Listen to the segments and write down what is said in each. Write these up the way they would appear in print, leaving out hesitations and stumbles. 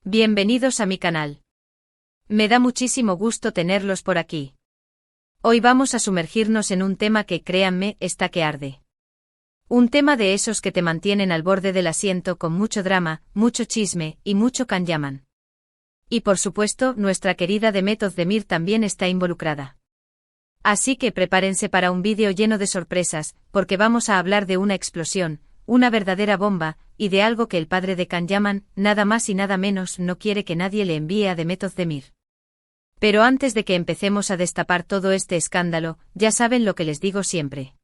Bienvenidos a mi canal. Me da muchísimo gusto tenerlos por aquí. Hoy vamos a sumergirnos en un tema que, créanme, está que arde. Un tema de esos que te mantienen al borde del asiento con mucho drama, mucho chisme y mucho Can-Yaman. Y por supuesto, nuestra querida Demet Özdemir también está involucrada. Así que prepárense para un vídeo lleno de sorpresas, porque vamos a hablar de una explosión, una verdadera bomba, y de algo que el padre de Can-Yaman, nada más y nada menos, no quiere que nadie le envíe a Demet Özdemir. Pero antes de que empecemos a destapar todo este escándalo, ya saben lo que les digo siempre.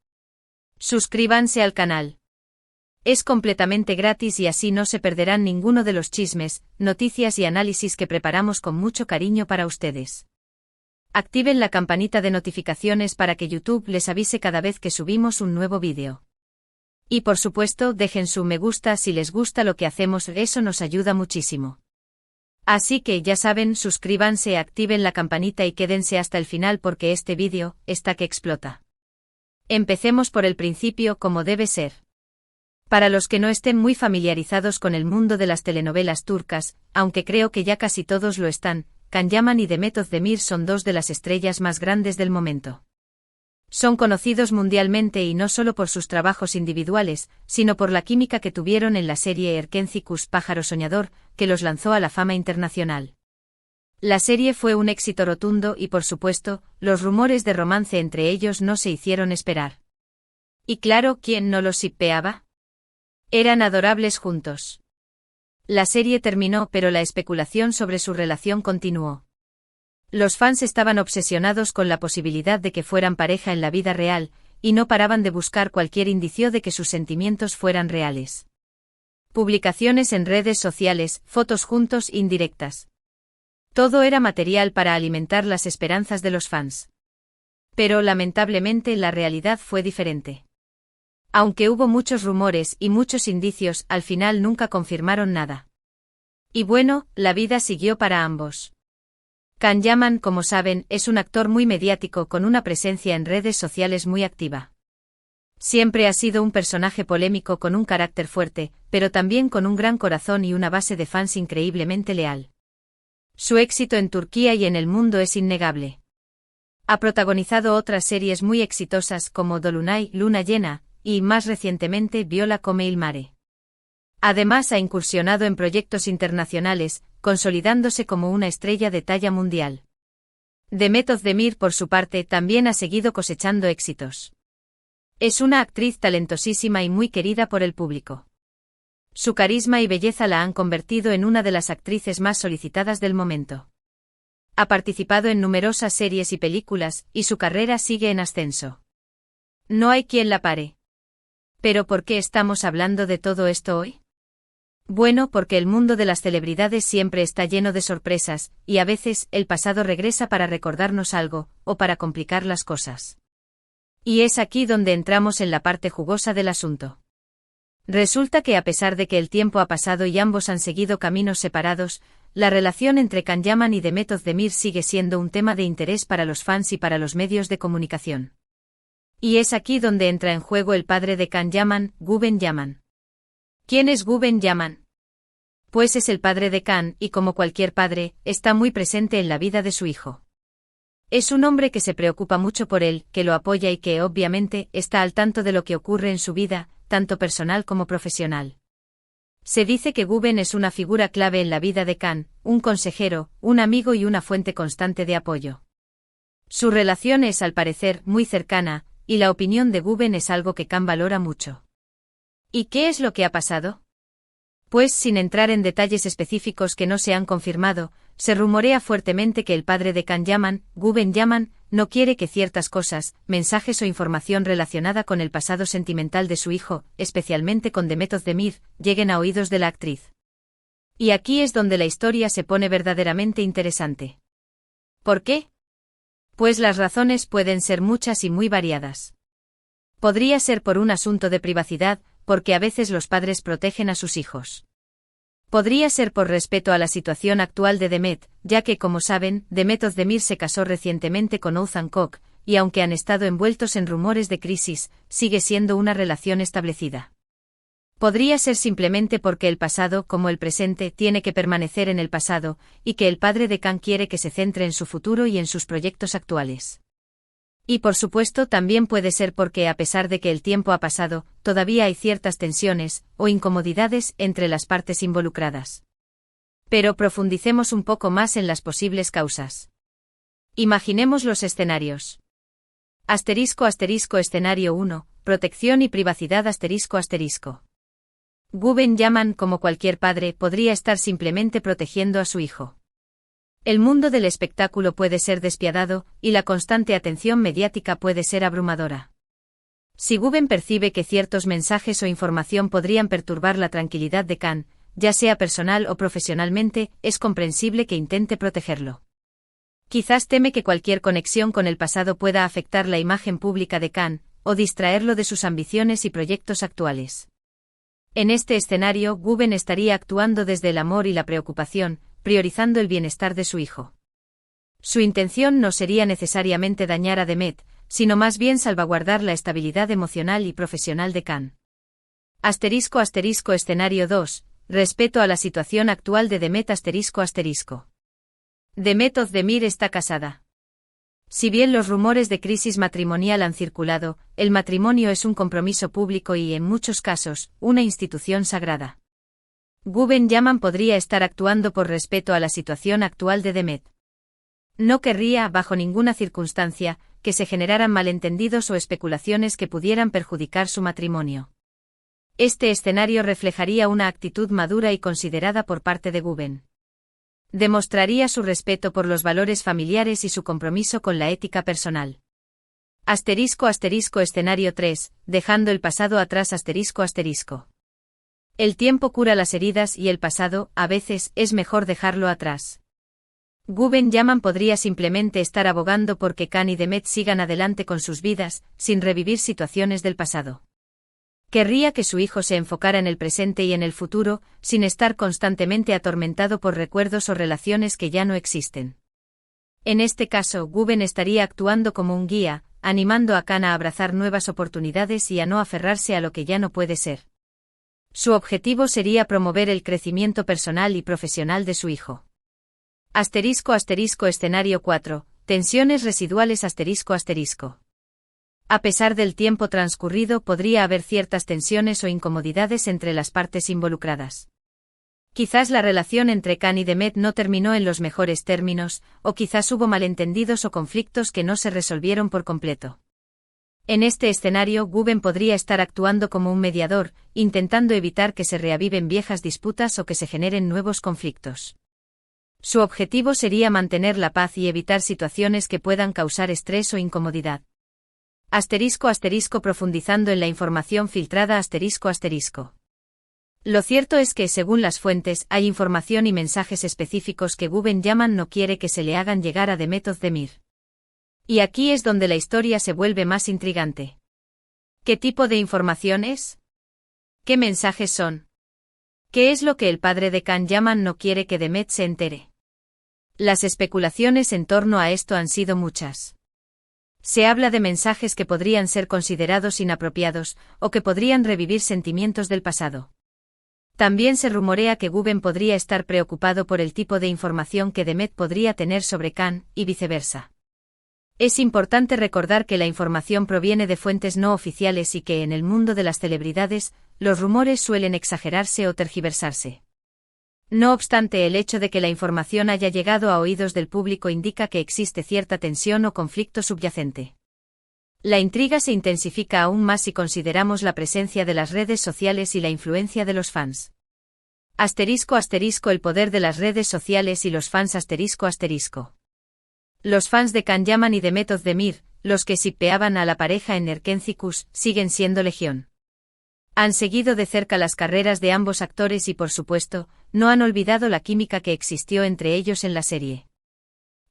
Suscríbanse al canal. Es completamente gratis y así no se perderán ninguno de los chismes, noticias y análisis que preparamos con mucho cariño para ustedes. Activen la campanita de notificaciones para que YouTube les avise cada vez que subimos un nuevo vídeo. Y por supuesto, dejen su me gusta si les gusta lo que hacemos, eso nos ayuda muchísimo. Así que ya saben, suscríbanse, activen la campanita y quédense hasta el final porque este vídeo está que explota. Empecemos por el principio como debe ser. Para los que no estén muy familiarizados con el mundo de las telenovelas turcas, aunque creo que ya casi todos lo están, Can-Yaman y Demet Özdemir son dos de las estrellas más grandes del momento. Son conocidos mundialmente y no solo por sus trabajos individuales, sino por la química que tuvieron en la serie Erkenci Pájaro Soñador, que los lanzó a la fama internacional. La serie fue un éxito rotundo y por supuesto, los rumores de romance entre ellos no se hicieron esperar. Y claro, ¿quién no los shippeaba? Eran adorables juntos. La serie terminó, pero la especulación sobre su relación continuó. Los fans estaban obsesionados con la posibilidad de que fueran pareja en la vida real, y no paraban de buscar cualquier indicio de que sus sentimientos fueran reales. Publicaciones en redes sociales, fotos juntos, indirectas. Todo era material para alimentar las esperanzas de los fans. Pero lamentablemente la realidad fue diferente. Aunque hubo muchos rumores y muchos indicios, al final nunca confirmaron nada. Y bueno, la vida siguió para ambos. Can-Yaman, como saben, es un actor muy mediático con una presencia en redes sociales muy activa. Siempre ha sido un personaje polémico con un carácter fuerte, pero también con un gran corazón y una base de fans increíblemente leal. Su éxito en Turquía y en el mundo es innegable. Ha protagonizado otras series muy exitosas como Dolunay, Luna Llena, y, más recientemente, Viola come il mare. Además ha incursionado en proyectos internacionales, consolidándose como una estrella de talla mundial. Demet Özdemir, por su parte, también ha seguido cosechando éxitos. Es una actriz talentosísima y muy querida por el público. Su carisma y belleza la han convertido en una de las actrices más solicitadas del momento. Ha participado en numerosas series y películas, y su carrera sigue en ascenso. No hay quien la pare. ¿Pero por qué estamos hablando de todo esto hoy? Bueno, porque el mundo de las celebridades siempre está lleno de sorpresas, y a veces, el pasado regresa para recordarnos algo, o para complicar las cosas. Y es aquí donde entramos en la parte jugosa del asunto. Resulta que a pesar de que el tiempo ha pasado y ambos han seguido caminos separados, la relación entre Can-Yaman y Demet Özdemir sigue siendo un tema de interés para los fans y para los medios de comunicación. Y es aquí donde entra en juego el padre de Can-Yaman, Güven Yaman. ¿Quién es Güven Yaman? Pues es el padre de Can, y como cualquier padre, está muy presente en la vida de su hijo. Es un hombre que se preocupa mucho por él, que lo apoya y que, obviamente, está al tanto de lo que ocurre en su vida, tanto personal como profesional. Se dice que Güven es una figura clave en la vida de Can, un consejero, un amigo y una fuente constante de apoyo. Su relación es, al parecer, muy cercana, y la opinión de Güven es algo que Can valora mucho. ¿Y qué es lo que ha pasado? Pues, sin entrar en detalles específicos que no se han confirmado, se rumorea fuertemente que el padre de Can-Yaman, Güven Yaman, no quiere que ciertas cosas, mensajes o información relacionada con el pasado sentimental de su hijo, especialmente con Demet Özdemir, lleguen a oídos de la actriz. Y aquí es donde la historia se pone verdaderamente interesante. ¿Por qué? Pues las razones pueden ser muchas y muy variadas. Podría ser por un asunto de privacidad, porque a veces los padres protegen a sus hijos. Podría ser por respeto a la situación actual de Demet, ya que, como saben, Demet Özdemir se casó recientemente con Oğuzhan Koç, y aunque han estado envueltos en rumores de crisis, sigue siendo una relación establecida. Podría ser simplemente porque el pasado, como el presente, tiene que permanecer en el pasado, y que el padre de Kan quiere que se centre en su futuro y en sus proyectos actuales. Y por supuesto también puede ser porque, a pesar de que el tiempo ha pasado, todavía hay ciertas tensiones o incomodidades entre las partes involucradas. Pero profundicemos un poco más en las posibles causas. Imaginemos los escenarios. Escenario 1, protección y privacidad ***. Guben Yaman, como cualquier padre, podría estar simplemente protegiendo a su hijo. El mundo del espectáculo puede ser despiadado, y la constante atención mediática puede ser abrumadora. Si Guben percibe que ciertos mensajes o información podrían perturbar la tranquilidad de Kan, ya sea personal o profesionalmente, es comprensible que intente protegerlo. Quizás teme que cualquier conexión con el pasado pueda afectar la imagen pública de Kan, o distraerlo de sus ambiciones y proyectos actuales. En este escenario, Guben estaría actuando desde el amor y la preocupación, priorizando el bienestar de su hijo. Su intención no sería necesariamente dañar a Demet, sino más bien salvaguardar la estabilidad emocional y profesional de Kan. Escenario 2, respeto a la situación actual de Demet ***. Demet Özdemir está casada. Si bien los rumores de crisis matrimonial han circulado, el matrimonio es un compromiso público y, en muchos casos, una institución sagrada. Guben Yaman podría estar actuando por respeto a la situación actual de Demet. No querría, bajo ninguna circunstancia, que se generaran malentendidos o especulaciones que pudieran perjudicar su matrimonio. Este escenario reflejaría una actitud madura y considerada por parte de Guben. Demostraría su respeto por los valores familiares y su compromiso con la ética personal. Escenario 3, dejando el pasado atrás ***. El tiempo cura las heridas y el pasado, a veces, es mejor dejarlo atrás. Guben Yaman podría simplemente estar abogando por que Kan y Demet sigan adelante con sus vidas, sin revivir situaciones del pasado. Querría que su hijo se enfocara en el presente y en el futuro, sin estar constantemente atormentado por recuerdos o relaciones que ya no existen. En este caso, Guben estaría actuando como un guía, animando a Kan a abrazar nuevas oportunidades y a no aferrarse a lo que ya no puede ser. Su objetivo sería promover el crecimiento personal y profesional de su hijo. Escenario 4, tensiones residuales ***. A pesar del tiempo transcurrido, podría haber ciertas tensiones o incomodidades entre las partes involucradas. Quizás la relación entre Kan y Demet no terminó en los mejores términos, o quizás hubo malentendidos o conflictos que no se resolvieron por completo. En este escenario, Guben podría estar actuando como un mediador, intentando evitar que se reaviven viejas disputas o que se generen nuevos conflictos. Su objetivo sería mantener la paz y evitar situaciones que puedan causar estrés o incomodidad. Profundizando en la información filtrada ***. Lo cierto es que, según las fuentes, hay información y mensajes específicos que Guben Yaman no quiere que se le hagan llegar a Demet Özdemir. Y aquí es donde la historia se vuelve más intrigante. ¿Qué tipo de información es? ¿Qué mensajes son? ¿Qué es lo que el padre de Kan Yaman no quiere que Demet se entere? Las especulaciones en torno a esto han sido muchas. Se habla de mensajes que podrían ser considerados inapropiados, o que podrían revivir sentimientos del pasado. También se rumorea que Guben podría estar preocupado por el tipo de información que Demet podría tener sobre Kan, y viceversa. Es importante recordar que la información proviene de fuentes no oficiales y que, en el mundo de las celebridades, los rumores suelen exagerarse o tergiversarse. No obstante, el hecho de que la información haya llegado a oídos del público indica que existe cierta tensión o conflicto subyacente. La intriga se intensifica aún más si consideramos la presencia de las redes sociales y la influencia de los fans. El poder de las redes sociales y los fans ***. Los fans de Kan Yaman y Demet Özdemir, los que shippeaban a la pareja en Erkencikus, siguen siendo legión. Han seguido de cerca las carreras de ambos actores y, por supuesto, no han olvidado la química que existió entre ellos en la serie.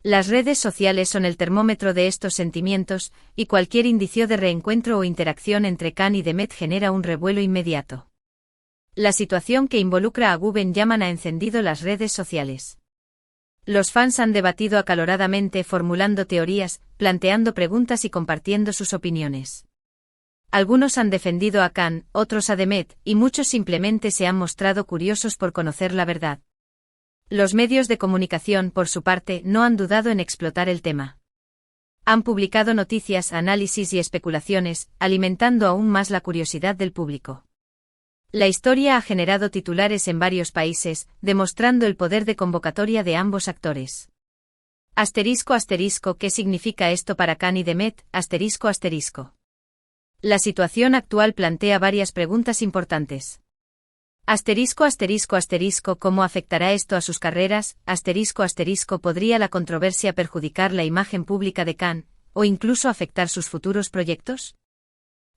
Las redes sociales son el termómetro de estos sentimientos, y cualquier indicio de reencuentro o interacción entre Kan y Demet genera un revuelo inmediato. La situación que involucra a Guben Yaman ha encendido las redes sociales. Los fans han debatido acaloradamente, formulando teorías, planteando preguntas y compartiendo sus opiniones. Algunos han defendido a Khan, otros a Demet, y muchos simplemente se han mostrado curiosos por conocer la verdad. Los medios de comunicación, por su parte, no han dudado en explotar el tema. Han publicado noticias, análisis y especulaciones, alimentando aún más la curiosidad del público. La historia ha generado titulares en varios países, demostrando el poder de convocatoria de ambos actores. ***, ¿qué significa esto para Khan y Demet? ***. La situación actual plantea varias preguntas importantes. ¿Cómo afectará esto a sus carreras? ¿Podría la controversia perjudicar la imagen pública de Khan, o incluso afectar sus futuros proyectos?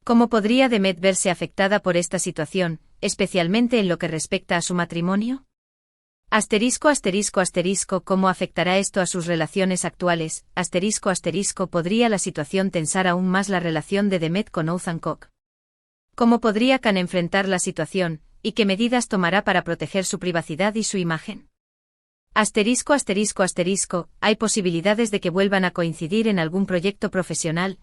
¿Cómo podría Demet verse afectada por esta situación, especialmente en lo que respecta a su matrimonio? ¿Cómo afectará esto a sus relaciones actuales? ¿Podría la situación tensar aún más la relación de Demet con Othman Koch? ¿Cómo podría Khan enfrentar la situación, y qué medidas tomará para proteger su privacidad y su imagen? ¿Hay posibilidades de que vuelvan a coincidir en algún proyecto profesional?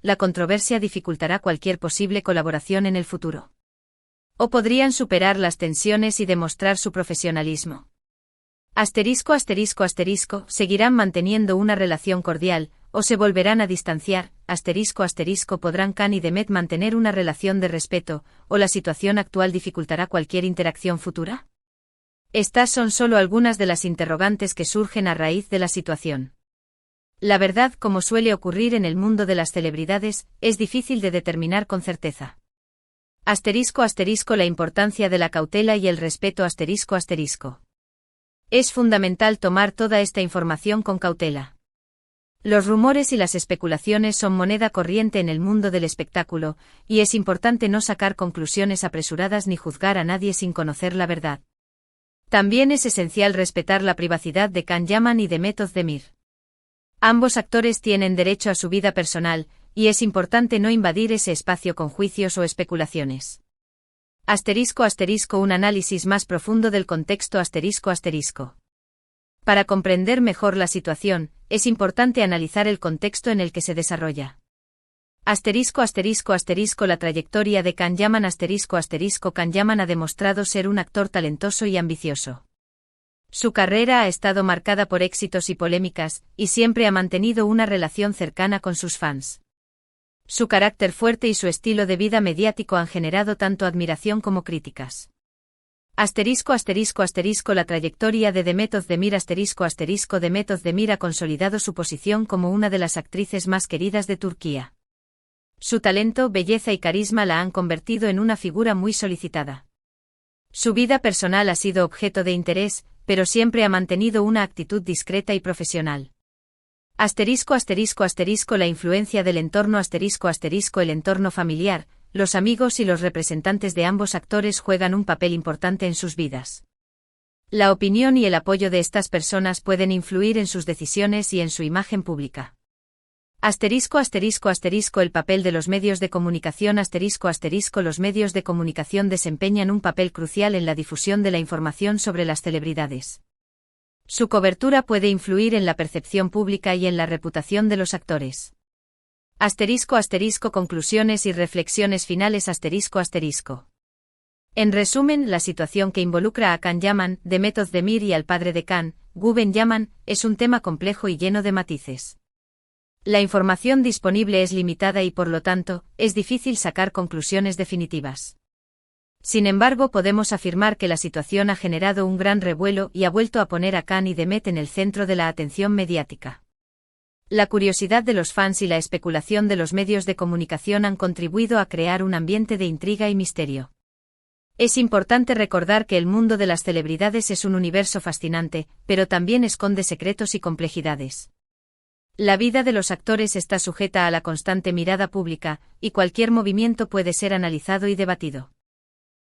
¿La controversia dificultará cualquier posible colaboración en el futuro? ¿O podrían superar las tensiones y demostrar su profesionalismo? ¿Seguirán manteniendo una relación cordial, o se volverán a distanciar? ¿Podrán Khan y Demet mantener una relación de respeto, o la situación actual dificultará cualquier interacción futura? Estas son solo algunas de las interrogantes que surgen a raíz de la situación. La verdad, como suele ocurrir en el mundo de las celebridades, es difícil de determinar con certeza. La importancia de la cautela y el respeto. Es fundamental tomar toda esta información con cautela. Los rumores y las especulaciones son moneda corriente en el mundo del espectáculo, y es importante no sacar conclusiones apresuradas ni juzgar a nadie sin conocer la verdad. También es esencial respetar la privacidad de Khan Yaman y Demet Özdemir. Ambos actores tienen derecho a su vida personal, y es importante no invadir ese espacio con juicios o especulaciones. Un análisis más profundo del contexto. Para comprender mejor la situación, es importante analizar el contexto en el que se desarrolla. La trayectoria de Khan Yaman. Khan Yaman ha demostrado ser un actor talentoso y ambicioso. Su carrera ha estado marcada por éxitos y polémicas, y siempre ha mantenido una relación cercana con sus fans. Su carácter fuerte y su estilo de vida mediático han generado tanto admiración como críticas. La trayectoria de Demet Özdemir. Demet Özdemir ha consolidado su posición como una de las actrices más queridas de Turquía. Su talento, belleza y carisma la han convertido en una figura muy solicitada. Su vida personal ha sido objeto de interés, pero siempre ha mantenido una actitud discreta y profesional. La influencia del entorno. El entorno familiar, los amigos y los representantes de ambos actores juegan un papel importante en sus vidas. La opinión y el apoyo de estas personas pueden influir en sus decisiones y en su imagen pública. El papel de los medios de comunicación. Los medios de comunicación desempeñan un papel crucial en la difusión de la información sobre las celebridades. Su cobertura puede influir en la percepción pública y en la reputación de los actores. Conclusiones y reflexiones finales. En resumen, la situación que involucra a Khan Yaman, Demet Özdemir y al padre de Khan, Güven Yaman, es un tema complejo y lleno de matices. La información disponible es limitada y por lo tanto, es difícil sacar conclusiones definitivas. Sin embargo, podemos afirmar que la situación ha generado un gran revuelo y ha vuelto a poner a Khan y Demet en el centro de la atención mediática. La curiosidad de los fans y la especulación de los medios de comunicación han contribuido a crear un ambiente de intriga y misterio. Es importante recordar que el mundo de las celebridades es un universo fascinante, pero también esconde secretos y complejidades. La vida de los actores está sujeta a la constante mirada pública, y cualquier movimiento puede ser analizado y debatido.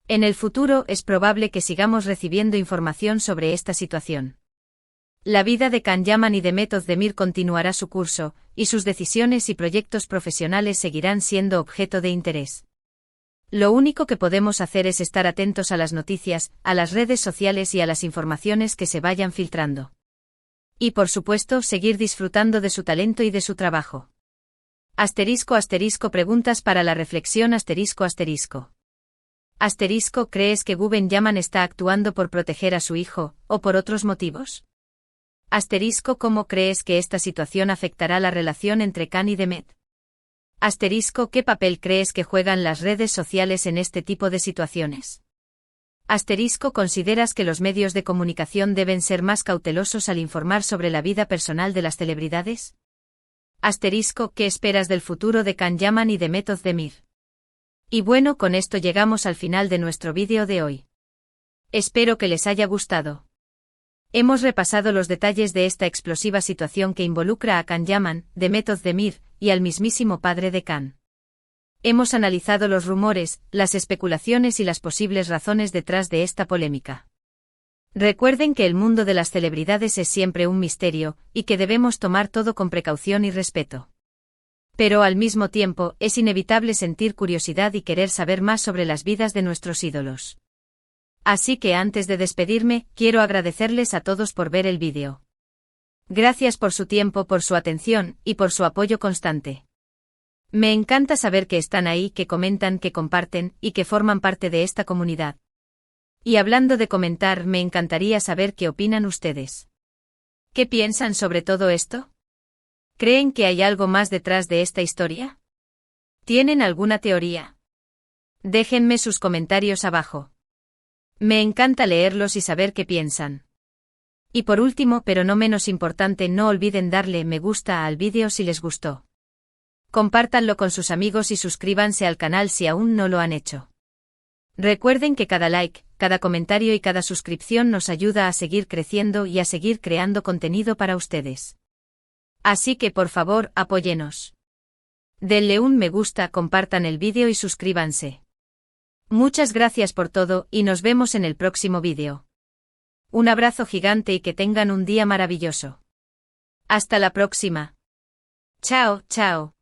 En el futuro es probable que sigamos recibiendo información sobre esta situación. La vida de Khan Yaman y Demet Özdemir continuará su curso, y sus decisiones y proyectos profesionales seguirán siendo objeto de interés. Lo único que podemos hacer es estar atentos a las noticias, a las redes sociales y a las informaciones que se vayan filtrando. Y por supuesto, seguir disfrutando de su talento y de su trabajo. Asterisco asterisco preguntas para la reflexión asterisco asterisco. Asterisco ¿crees que Guben Yaman está actuando por proteger a su hijo, o por otros motivos? Asterisco ¿cómo crees que esta situación afectará la relación entre Khan y Demet? Asterisco ¿qué papel crees que juegan las redes sociales en este tipo de situaciones? Asterisco ¿consideras que los medios de comunicación deben ser más cautelosos al informar sobre la vida personal de las celebridades? Asterisco ¿qué esperas del futuro de Khan Yaman y Demet Özdemir? Y bueno, con esto llegamos al final de nuestro vídeo de hoy. Espero que les haya gustado. Hemos repasado los detalles de esta explosiva situación que involucra a Khan Yaman, Demet Özdemir, y al mismísimo padre de Khan. Hemos analizado los rumores, las especulaciones y las posibles razones detrás de esta polémica. Recuerden que el mundo de las celebridades es siempre un misterio, y que debemos tomar todo con precaución y respeto. Pero al mismo tiempo, es inevitable sentir curiosidad y querer saber más sobre las vidas de nuestros ídolos. Así que antes de despedirme, quiero agradecerles a todos por ver el vídeo. Gracias por su tiempo, por su atención, y por su apoyo constante. Me encanta saber que están ahí, que comentan, que comparten, y que forman parte de esta comunidad. Y hablando de comentar, me encantaría saber qué opinan ustedes. ¿Qué piensan sobre todo esto? ¿Creen que hay algo más detrás de esta historia? ¿Tienen alguna teoría? Déjenme sus comentarios abajo. Me encanta leerlos y saber qué piensan. Y por último, pero no menos importante, no olviden darle me gusta al vídeo si les gustó. Compártanlo con sus amigos y suscríbanse al canal si aún no lo han hecho. Recuerden que cada like, cada comentario y cada suscripción nos ayuda a seguir creciendo y a seguir creando contenido para ustedes. Así que por favor, apóyenos. Denle un me gusta, compartan el vídeo y suscríbanse. Muchas gracias por todo y nos vemos en el próximo vídeo. Un abrazo gigante y que tengan un día maravilloso. Hasta la próxima. Chao, chao.